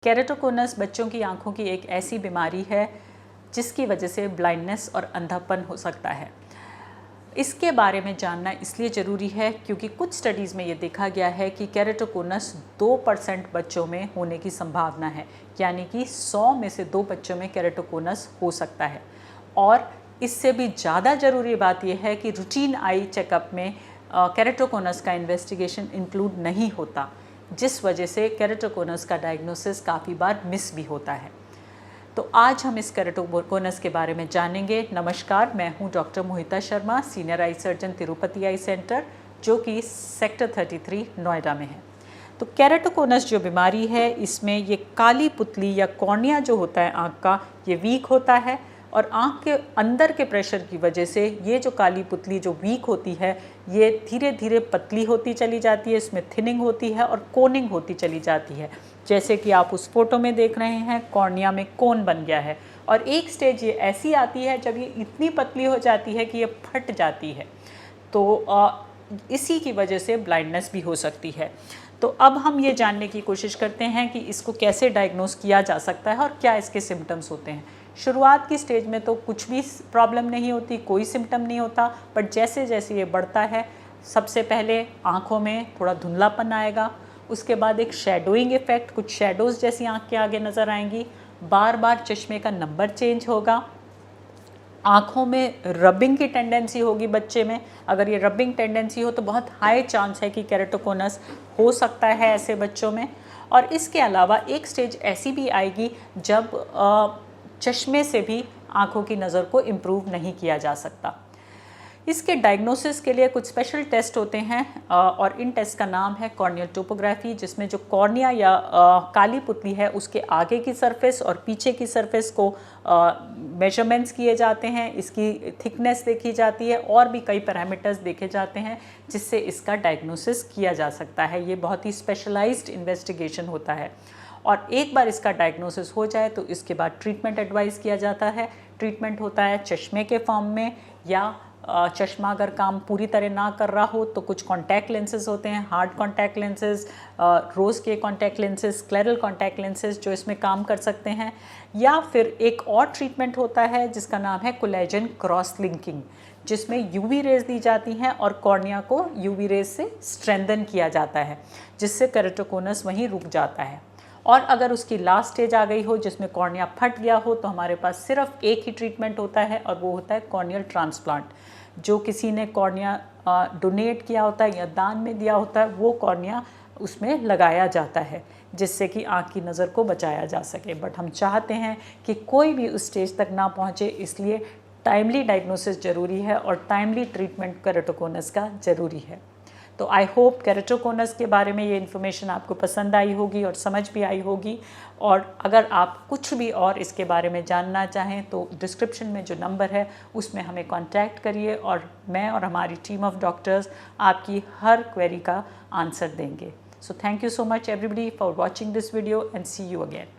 केरेटोकोनस बच्चों की आंखों की एक ऐसी बीमारी है जिसकी वजह से ब्लाइंडनेस और अंधापन हो सकता है। इसके बारे में जानना इसलिए ज़रूरी है क्योंकि कुछ स्टडीज़ में ये देखा गया है कि केरेटोकोनस 2% बच्चों में होने की संभावना है, यानी कि 100 में से 2 बच्चों में केरेटोकोनस हो सकता है। और इससे भी ज़्यादा ज़रूरी बात यह है कि रूटीन आई चेकअप में केरेटोकोनस का इन्वेस्टिगेशन इंक्लूड नहीं होता, जिस वजह से केरेटोकोनस का डायग्नोसिस काफ़ी बार मिस भी होता है। तो आज हम इस केरेटोकोनस के बारे में जानेंगे। नमस्कार, मैं हूं doctor Mohita Sharma, senior eye surgeon Tirupati eye centre, जो कि सेक्टर 33 नोएडा में है। तो केरेटोकोनस जो बीमारी है, इसमें ये काली पुतली या कॉर्निया जो होता है आँख का, ये वीक होता है और आँख के अंदर के प्रेशर की वजह से ये जो काली पुतली जो वीक होती है, ये धीरे धीरे पतली होती चली जाती है, इसमें थिनिंग होती है और कोनिंग होती चली जाती है। जैसे कि आप उस फोटो में देख रहे हैं, कॉर्निया में कोन बन गया है और एक स्टेज ये ऐसी आती है जब ये इतनी पतली हो जाती है कि ये फट जाती है। तो इसी की वजह से ब्लाइंडनेस भी हो सकती है। तो अब हम ये जानने की कोशिश करते हैं कि इसको कैसे डायग्नोस किया जा सकता है और क्या इसके सिम्टम्स होते हैं। शुरुआत की स्टेज में तो कुछ भी प्रॉब्लम नहीं होती, कोई सिम्टम नहीं होता, बट जैसे जैसे ये बढ़ता है, सबसे पहले आँखों में थोड़ा धुंधलापन आएगा, उसके बाद एक शेडोइंग इफेक्ट, कुछ शेडोज़ जैसी आँख के आगे नज़र आएंगी, बार बार चश्मे का नंबर चेंज होगा, आँखों में रबिंग की टेंडेंसी होगी बच्चे में। अगर ये रबिंग टेंडेंसी हो तो बहुत हाई चांस है कि केरेटोकोनस हो सकता है ऐसे बच्चों में। और इसके अलावा एक स्टेज ऐसी भी आएगी जब चश्मे से भी आँखों की नज़र को इम्प्रूव नहीं किया जा सकता। इसके डायग्नोसिस के लिए कुछ स्पेशल टेस्ट होते हैं और इन टेस्ट का नाम है कॉर्नियल टोपोग्राफी, जिसमें जो कॉर्निया या काली पुतली है उसके आगे की सरफेस और पीछे की सरफेस को मेजरमेंट्स किए जाते हैं, इसकी थिकनेस देखी जाती है और भी कई पैरामीटर्स देखे जाते हैं जिससे इसका डायग्नोसिस किया जा सकता है। ये बहुत ही स्पेशलाइज्ड इन्वेस्टिगेशन होता है और एक बार इसका डायग्नोसिस हो जाए तो इसके बाद ट्रीटमेंट एडवाइस किया जाता है। ट्रीटमेंट होता है चश्मे के फॉर्म में, या चश्मा अगर काम पूरी तरह ना कर रहा हो तो कुछ कॉन्टैक्ट लेंसेज होते हैं, हार्ड कॉन्टैक्ट लेंसेज, रोज़ के contact lenses, scleral contact lenses जो इसमें काम कर सकते हैं। या फिर एक और ट्रीटमेंट होता है जिसका नाम है कोलेजन क्रॉस लिंकिंग, जिसमें यूवी रेज दी जाती हैं और कॉर्निया को यूवी रेज से स्ट्रेंथन किया जाता है, जिससे केरेटोकोनस वहीं रुक जाता है। और अगर उसकी लास्ट स्टेज आ गई हो जिसमें कॉर्निया फट गया हो तो हमारे पास सिर्फ एक ही ट्रीटमेंट होता है और वो होता है कॉर्नियल ट्रांसप्लांट। जो किसी ने कॉर्निया डोनेट किया होता है या दान में दिया होता है, वो कॉर्निया उसमें लगाया जाता है जिससे कि आँख की नज़र को बचाया जा सके। बट हम चाहते हैं कि कोई भी उस स्टेज तक ना पहुँचे, इसलिए टाइमली डायग्नोसिस ज़रूरी है और टाइमली ट्रीटमेंट केरेटोकोनस का ज़रूरी है। तो आई होप केरेटोकोनस के बारे में ये इन्फॉर्मेशन आपको पसंद आई होगी और समझ भी आई होगी। और अगर आप कुछ भी और इसके बारे में जानना चाहें तो डिस्क्रिप्शन में जो नंबर है उसमें हमें कांटेक्ट करिए और मैं और हमारी टीम ऑफ डॉक्टर्स आपकी हर क्वेरी का आंसर देंगे। So thank you so much everybody for watching this video and see you again.